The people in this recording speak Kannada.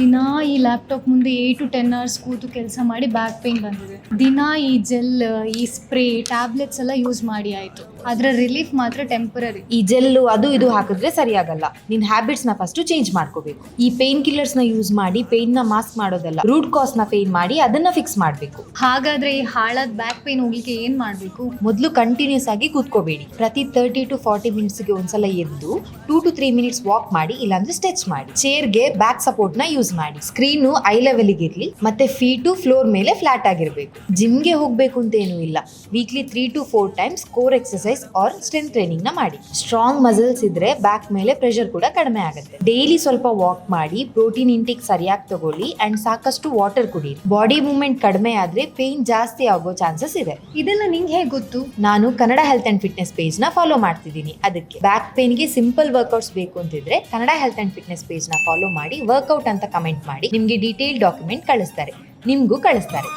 ದಿನ ಈ ಲ್ಯಾಪ್ಟಾಪ್ ಮುಂದೆ 8 to 10 hours ಕೂತು ಕೆಲಸ ಮಾಡಿ ಬ್ಯಾಕ್ ಪೇನ್ ಬಂದಿದೆ. ದಿನ ಈ ಜೆಲ್, ಈ ಸ್ಪ್ರೇ, ಟ್ಯಾಬ್ಲೆಟ್ಸ್ ಎಲ್ಲ ಯೂಸ್ ಮಾಡಿ ಆಯಿತು. ಅದರ ರಿಲೀಫ್ ಮಾತ್ರ ಟೆಂಪರರಿ. ಈ ಜೆಲ್ಲು ಅದು ಇದು ಹಾಕಿದ್ರೆ ಸರಿಯಾಗಲ್ಲ. ನಿನ್ನ ಹ್ಯಾಬಿಟ್ಸ್ನ ಫಸ್ಟ್ ಚೇಂಜ್ ಮಾಡ್ಕೋಬೇಕು. ಈ ಪೇನ್ ಕಿಲ್ಲರ್ಸ್ನ ಯೂಸ್ ಮಾಡಿ ಪೇನ್ನ ಮಾಸ್ಕ್ ಮಾಡೋದಲ್ಲ, ರೂಟ್ ಕಾಸ್ನ ಪೇನ್ ಮಾಡಿ ಅದನ್ನ ಫಿಕ್ಸ್ ಮಾಡಬೇಕು. ಹಾಗಾದ್ರೆ ಈ ಹಾಳಾದ ಬ್ಯಾಕ್ ಪೇನ್ ಹೋಗ್ಲಿಕ್ಕೆ ಏನ್ ಮಾಡಬೇಕು? ಮೊದಲು ಕಂಟಿನ್ಯೂಸ್ ಆಗಿ ಕೂತ್ಕೋಬೇಡಿ. ಪ್ರತಿ 30 to 40 ಮಿನಿಟ್ಸ್ಗೆ ಒಂದ್ಸಲ ಎದ್ದು 2 to 3 minutes ವಾಕ್ ಮಾಡಿ, ಇಲ್ಲಾಂದ್ರೆ ಸ್ಟ್ರೆಚ್ ಮಾಡಿ. ಚೇರ್ಗೆ ಬ್ಯಾಕ್ ಸಪೋರ್ಟ್ ನ ಯೂಸ್ ಮಾಡಿ. ಸ್ಕ್ರೀನು ಐ ಲೆವೆಲ್ಗೆ ಇರ್ಲಿ, ಮತ್ತೆ ಫೀಟು ಫ್ಲೋರ್ ಮೇಲೆ ಫ್ಲಾಟ್ ಆಗಿರ್ಬೇಕು. ಜಿಮ್ಗೆ ಹೋಗ್ಬೇಕು ಅಂತ ಏನೂ ಇಲ್ಲ. Weekly 3 to 4 times core exercise or strength training ನ ಮಾಡಿ. ಸ್ಟ್ರಾಂಗ್ ಮಸಲ್ಸ್ ಇದ್ರೆ ಬ್ಯಾಕ್ ಮೇಲೆ ಪ್ರೆಷರ್ ಕೂಡ ಕಡಿಮೆ ಆಗುತ್ತೆ. ಡೈಲಿ ಸ್ವಲ್ಪ ವಾಕ್ ಮಾಡಿ, ಪ್ರೋಟೀನ್ ಇಂಟೇಕ್ ಸರಿಯಾಗಿ ತಗೊಳ್ಳಿ ಅಂಡ್ ಸಾಕಷ್ಟು ವಾಟರ್ ಕುಡೀರಿ. ಬಾಡಿ ಮೂವ್ಮೆಂಟ್ ಕಡಿಮೆ ಆದ್ರೆ ಪೇನ್ ಜಾಸ್ತಿ ಆಗೋ ಚಾನ್ಸಸ್ ಇದೆ. ಇದೆಲ್ಲ ನಿಂಗೆ ಹೇಗೆ ಗೊತ್ತು? ನಾನು Kannada health and fitness page ನ ಫಾಲೋ ಮಾಡ್ತಿದ್ದೀನಿ. ಅದಕ್ಕೆ ಬ್ಯಾಕ್ ಪೇನ್ಗೆ ಸಿಂಪಲ್ ವರ್ಕೌಟ್ಸ್ ಬೇಕು ಅಂತಿದ್ರೆ Kannada health and fitness page ನ ಫಾಲೋ ಮಾಡಿ, ವರ್ಕೌಟ್ ಅಂತ ಕಮೆಂಟ್ ಮಾಡಿ. ನಿಮ್ಗೆ ಡೀಟೇಲ್ ಡಾಕ್ಯುಮೆಂಟ್ ಕಳಿಸ್ತಾರೆ, ನಿಮ್ಗೂ ಕಳಿಸ್ತಾರೆ.